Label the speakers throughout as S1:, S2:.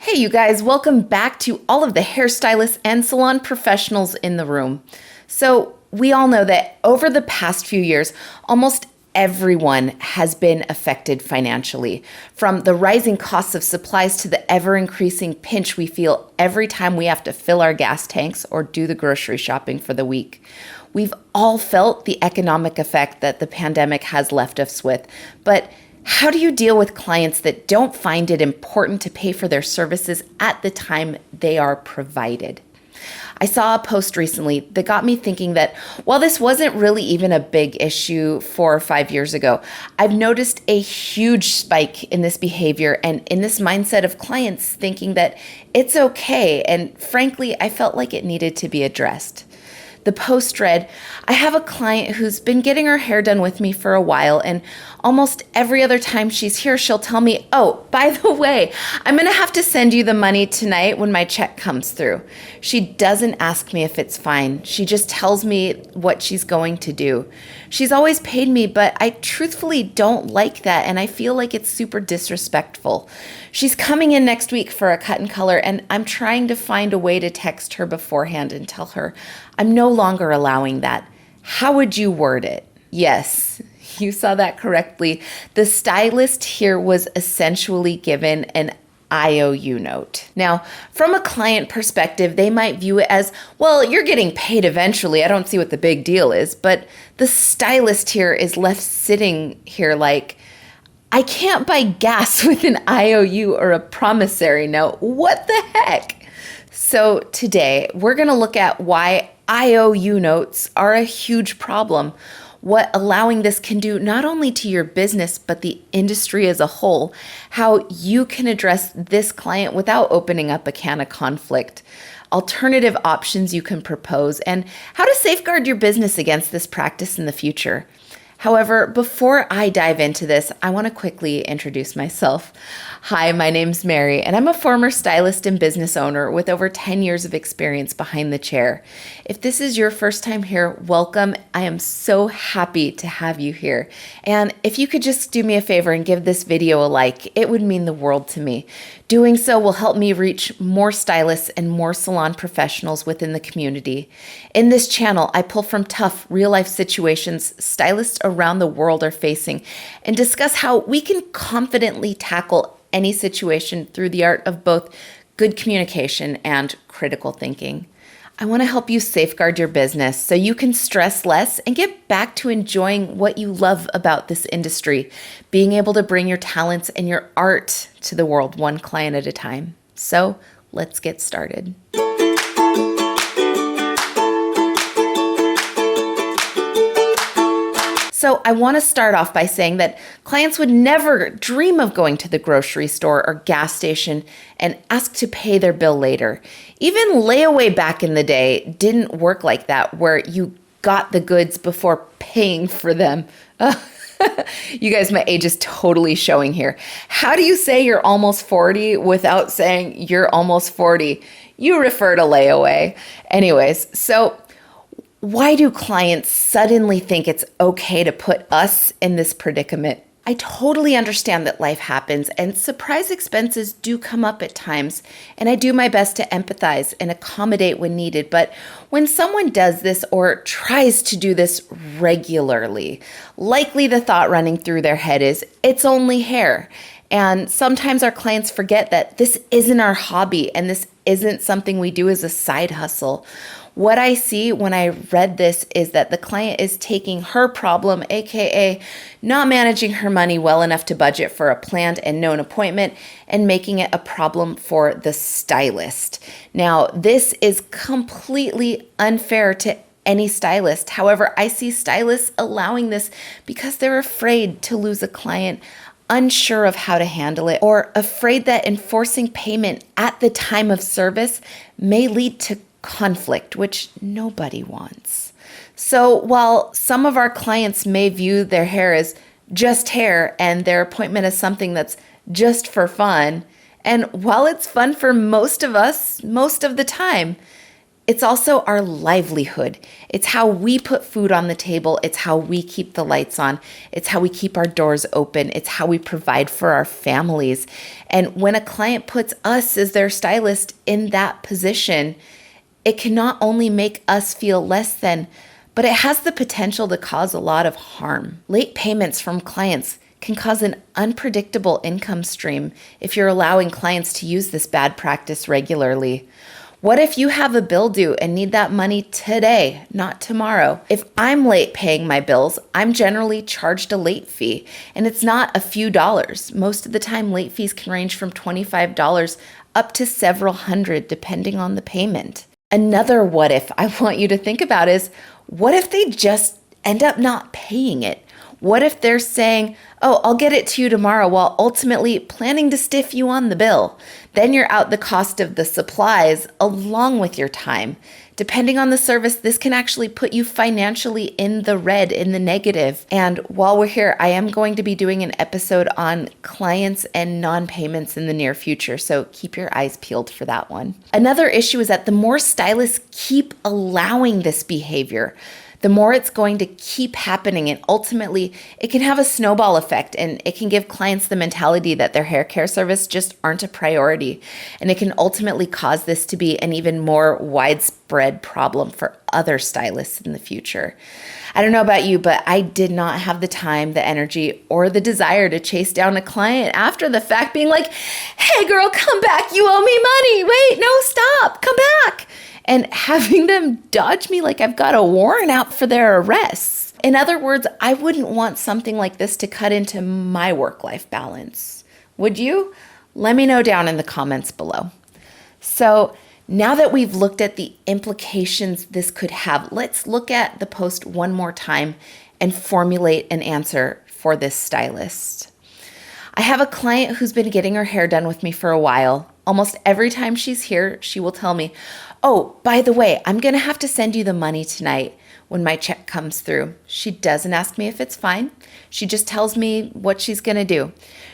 S1: Hey, you guys, welcome back to all of the hairstylists and salon professionals in the room. So, we all know that over the past few years, almost everyone has been affected financially, from the rising costs of supplies to the ever-increasing pinch we feel every time we have to fill our gas tanks or do the grocery shopping for the week. We've all felt the economic effect that the pandemic has left us with, but how do you deal with clients that don't find it important to pay for their services at the time they are provided? I saw a post recently that got me thinking that while this wasn't really even a big issue 4 or 5 years ago, I've noticed a huge spike in this behavior and in this mindset of clients thinking that it's okay, and frankly, I felt like it needed to be addressed. The post read, I have a client who's been getting her hair done with me for a while, and almost every other time she's here, she'll tell me, oh, by the way, I'm going to have to send you the money tonight when my check comes through. She doesn't ask me if it's fine. She just tells me what she's going to do. She's always paid me, but I truthfully don't like that, and I feel like it's super disrespectful. She's coming in next week for a cut and color, and I'm trying to find a way to text her beforehand and tell her I'm no longer allowing that. How would you word it? Yes, you saw that correctly. The stylist here was essentially given an IOU note. Now, from a client perspective, they might view it as, well, you're getting paid eventually. I don't see what the big deal is. But the stylist here is left sitting here like, I can't buy gas with an IOU or a promissory note. What the heck? So today, we're going to look at why IOU notes are a huge problem, what allowing this can do not only to your business, but the industry as a whole, how you can address this client without opening up a can of conflict, alternative options you can propose, and how to safeguard your business against this practice in the future. However, before I dive into this, I want to quickly introduce myself. Hi, my name's Mary, and I'm a former stylist and business owner with over 10 years of experience behind the chair. If this is your first time here, welcome. I am so happy to have you here. And if you could just do me a favor and give this video a like, it would mean the world to me. Doing so will help me reach more stylists and more salon professionals within the community. In this channel, I pull from tough, real-life situations stylists around the world are facing and discuss how we can confidently tackle any situation through the art of both good communication and critical thinking. I want to help you safeguard your business so you can stress less and get back to enjoying what you love about this industry, being able to bring your talents and your art to the world one client at a time. So let's get started. So I want to start off by saying that clients would never dream of going to the grocery store or gas station and ask to pay their bill later. Even layaway back in the day didn't work like that, where you got the goods before paying for them. You guys, my age is totally showing here. How do you say you're almost 40 without saying you're almost 40? You refer to layaway. Anyways, so why do clients suddenly think it's okay to put us in this predicament? I totally understand that life happens and surprise expenses do come up at times, and I do my best to empathize and accommodate when needed. But when someone does this or tries to do this regularly, likely the thought running through their head is, it's only hair. And sometimes our clients forget that this isn't our hobby and this isn't something we do as a side hustle. What I see when I read this is that the client is taking her problem, aka not managing her money well enough to budget for a planned and known appointment, and making it a problem for the stylist. Now, this is completely unfair to any stylist. However, I see stylists allowing this because they're afraid to lose a client, unsure of how to handle it, or afraid that enforcing payment at the time of service may lead to conflict, which nobody wants. So while some of our clients may view their hair as just hair and their appointment as something that's just for fun, and while it's fun for most of us, most of the time, It's also our livelihood. It's how we put food on the table. It's how we keep the lights on. It's how we keep our doors open. It's how we provide for our families. And when a client puts us as their stylist in that position, it can not only make us feel less than, but it has the potential to cause a lot of harm. Late payments from clients can cause an unpredictable income stream if you're allowing clients to use this bad practice regularly. What if you have a bill due and need that money today, not tomorrow? If I'm late paying my bills, I'm generally charged a late fee, and it's not a few dollars. Most of the time, late fees can range from $25 up to several hundred, depending on the payment. Another what if I want you to think about is, what if they just end up not paying it? What if they're saying, oh, I'll get it to you tomorrow, while ultimately planning to stiff you on the bill? Then you're out the cost of the supplies along with your time. Depending on the service, this can actually put you financially in the red, in the negative. And while we're here, I am going to be doing an episode on clients and non-payments in the near future, so keep your eyes peeled for that one. Another issue is that the more stylists keep allowing this behavior, the more it's going to keep happening, and ultimately it can have a snowball effect, and it can give clients the mentality that their hair care service just aren't a priority, and it can ultimately cause this to be an even more widespread problem for other stylists in the future. I don't know about you, but I did not have the time, the energy, or the desire to chase down a client after the fact, being like, hey girl, come back, you owe me money, wait, no, stop, come back. And having them dodge me like I've got a warrant out for their arrests. In other words, I wouldn't want something like this to cut into my work-life balance. Would you? Let me know down in the comments below. So now that we've looked at the implications this could have, let's look at the post one more time and formulate an answer for this stylist. I have a client who's been getting her hair done with me for a while. Almost every time she's here, she will tell me, oh, by the way, I'm going to have to send you the money tonight when my check comes through. She doesn't ask me if it's fine. She just tells me what she's going to do.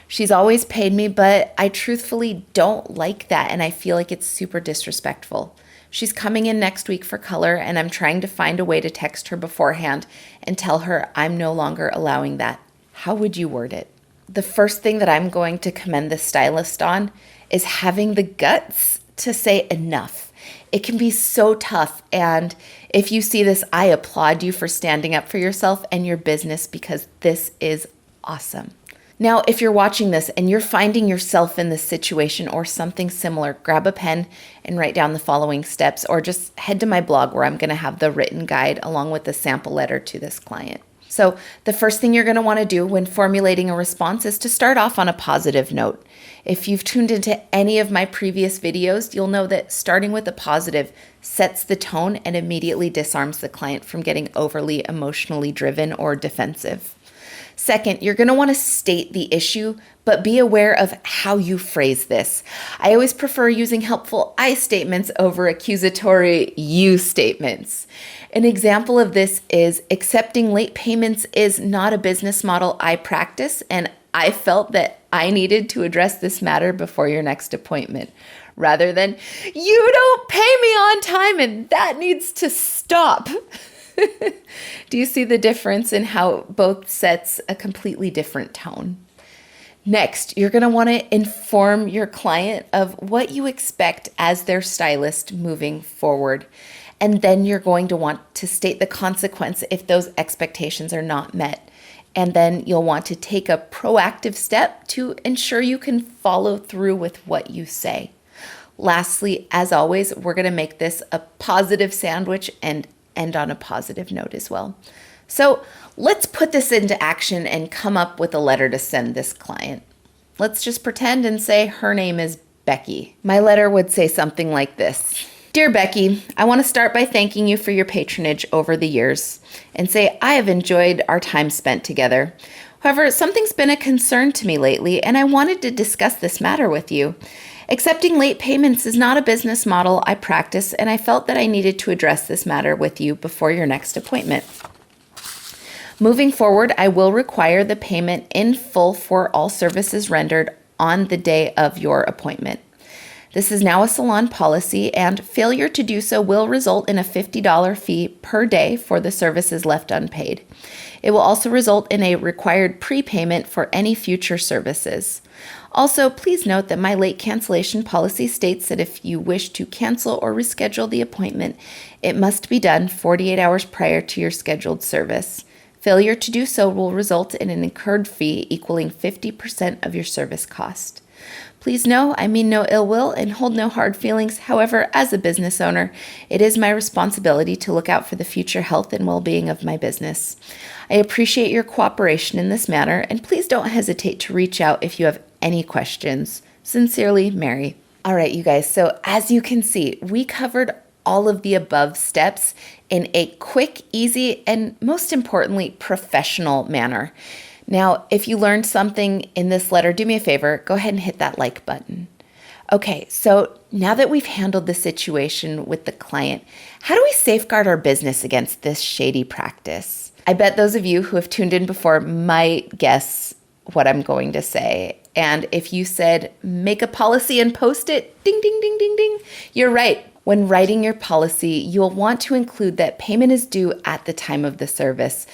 S1: She's always paid me, but I truthfully don't like that, and I feel like it's super disrespectful. She's coming in next week for color, and I'm trying to find a way to text her beforehand and tell her I'm no longer allowing that. How would you word it? The first thing that I'm going to commend the stylist on is having the guts to say enough. It can be so tough, and if you see this, I applaud you for standing up for yourself and your business, because this is awesome. Now, if you're watching this and you're finding yourself in this situation or something similar, grab a pen and write down the following steps, or just head to my blog where I'm going to have the written guide along with the sample letter to this client. So the first thing you're going to want to do when formulating a response is to start off on a positive note. If you've tuned into any of my previous videos, you'll know that starting with a positive sets the tone and immediately disarms the client from getting overly emotionally driven or defensive. Second, you're going to want to state the issue, but be aware of how you phrase this. I always prefer using helpful I statements over accusatory you statements. An example of this is, accepting late payments is not a business model I practice, and I felt that I needed to address this matter before your next appointment, rather than, you don't pay me on time and that needs to stop. Do you see the difference in how both sets a completely different tone? Next, you're going to want to inform your client of what you expect as their stylist moving forward. And then you're going to want to state the consequence if those expectations are not met. And then you'll want to take a proactive step to ensure you can follow through with what you say. Lastly, as always, we're going to make this a positive sandwich and end on a positive note as well. So let's put this into action and come up with a letter to send this client. Let's just pretend and say her name is Becky. My letter would say something like this. Dear Becky, I want to start by thanking you for your patronage over the years and say I have enjoyed our time spent together. However, something's been a concern to me lately, and I wanted to discuss this matter with you. Accepting late payments is not a business model I practice, and I felt that I needed to address this matter with you before your next appointment. Moving forward, I will require the payment in full for all services rendered on the day of your appointment. This is now a salon policy, and failure to do so will result in a $50 fee per day for the services left unpaid. It will also result in a required prepayment for any future services. Also, please note that my late cancellation policy states that if you wish to cancel or reschedule the appointment, it must be done 48 hours prior to your scheduled service. Failure to do so will result in an incurred fee equaling 50% of your service cost. Please know I mean no ill will and hold no hard feelings. However, as a business owner, it is my responsibility to look out for the future health and well-being of my business. I appreciate your cooperation in this matter, and please don't hesitate to reach out if you have any questions. Sincerely, Mary. All right, you guys, so as you can see, we covered all of the above steps in a quick, easy, and most importantly, professional manner. Now, if you learned something in this letter, do me a favor, go ahead and hit that like button. Okay, so now that we've handled the situation with the client, how do we safeguard our business against this shady practice? I bet those of you who have tuned in before might guess what I'm going to say. And if you said, make a policy and post it, ding, ding, ding, ding, ding, you're right. When writing your policy, you'll want to include that payment is due at the time of the service,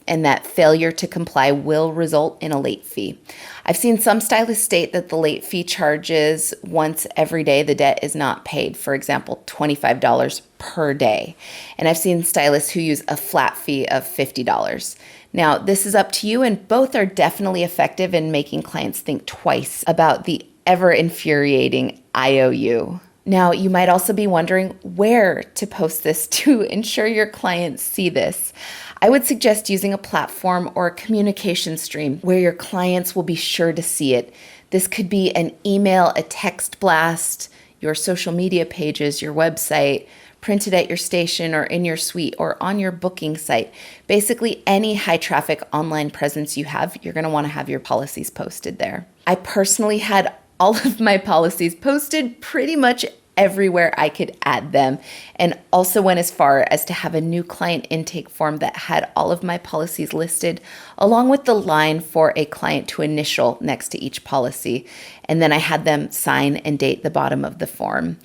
S1: and that failure to comply will result in a late fee. I've seen some stylists state that the late fee charges once every day the debt is not paid, for example, $25 per day. And I've seen stylists who use a flat fee of $50. Now, this is up to you, and both are definitely effective in making clients think twice about the ever infuriating IOU. Now, you might also be wondering where to post this to ensure your clients see this. I would suggest using a platform or a communication stream where your clients will be sure to see it. This could be an email, a text blast, your social media pages, your website, printed at your station or in your suite or on your booking site. Basically, any high traffic online presence you have, you're going to want to have your policies posted there. I personally had all of my policies posted pretty much everywhere I could add them, and also went as far as to have a new client intake form that had all of my policies listed, along with the line for a client to initial next to each policy. And then I had them sign and date the bottom of the form.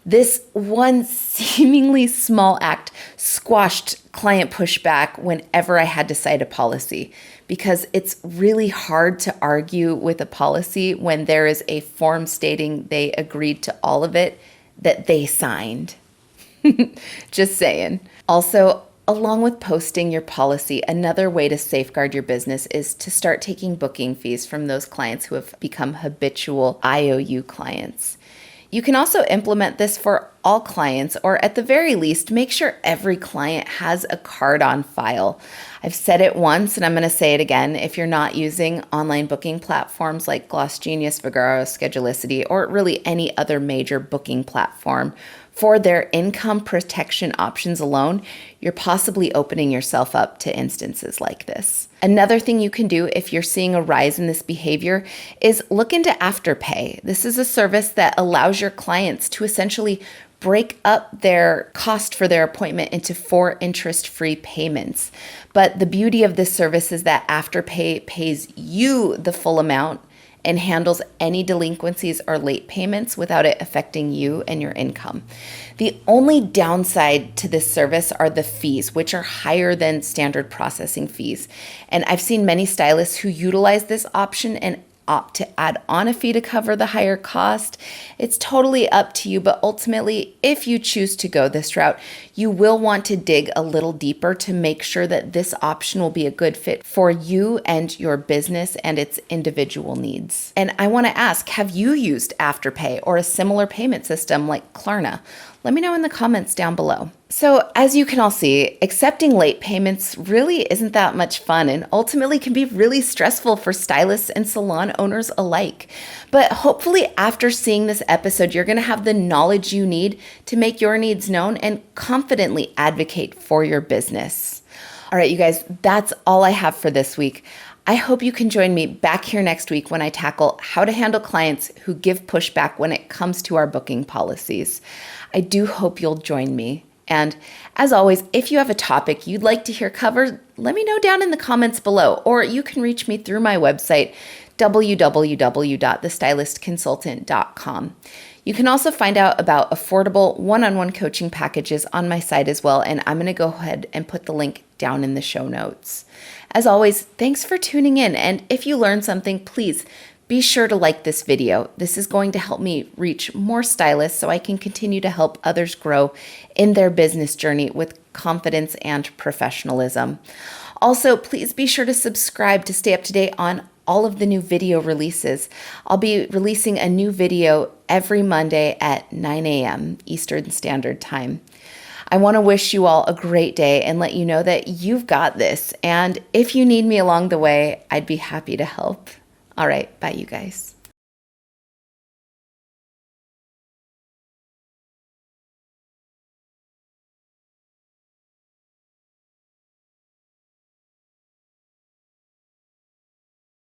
S1: This one seemingly small act squashed client pushback whenever I had to cite a policy, because it's really hard to argue with a policy when there is a form stating they agreed to all of it that they signed. Just saying. Also, along with posting your policy, another way to safeguard your business is to start taking booking fees from those clients who have become habitual IOU clients. You can also implement this for all clients, or at the very least, make sure every client has a card on file. I've said it once and I'm going to say it again. If you're not using online booking platforms like Gloss Genius, Vagaro, Schedulicity, or really any other major booking platform, for their income protection options alone, you're possibly opening yourself up to instances like this. Another thing you can do if you're seeing a rise in this behavior is look into Afterpay. This is a service that allows your clients to essentially break up their cost for their appointment into 4 interest-free payments. But the beauty of this service is that Afterpay pays you the full amount and handles any delinquencies or late payments without it affecting you and your income. The only downside to this service are the fees, which are higher than standard processing fees. And I've seen many stylists who utilize this option and opt to add on a fee to cover the higher cost. It's totally up to you, but ultimately, if you choose to go this route, you will want to dig a little deeper to make sure that this option will be a good fit for you and your business and its individual needs. And I want to ask, have you used Afterpay or a similar payment system like Klarna? Let me know in the comments down below. So as you can all see, accepting late payments really isn't that much fun and ultimately can be really stressful for stylists and salon owners alike. But hopefully after seeing this episode, you're gonna have the knowledge you need to make your needs known and confidently advocate for your business. All right, you guys, that's all I have for this week. I hope you can join me back here next week when I tackle how to handle clients who give pushback when it comes to our booking policies. I do hope you'll join me. And as always, if you have a topic you'd like to hear covered, let me know down in the comments below, or you can reach me through my website, www.thestylistconsultant.com. You can also find out about affordable one-on-one coaching packages on my site as well, and I'm going to go ahead and put the link down in the show notes. As always, thanks for tuning in, and if you learned something, please be sure to like this video. This is going to help me reach more stylists so I can continue to help others grow in their business journey with confidence and professionalism. Also, please be sure to subscribe to stay up to date on all of the new video releases. I'll be releasing a new video every Monday at 9 a.m. Eastern Standard Time. I want to wish you all a great day and let you know that you've got this. And if you need me along the way, I'd be happy to help. All right, bye you guys.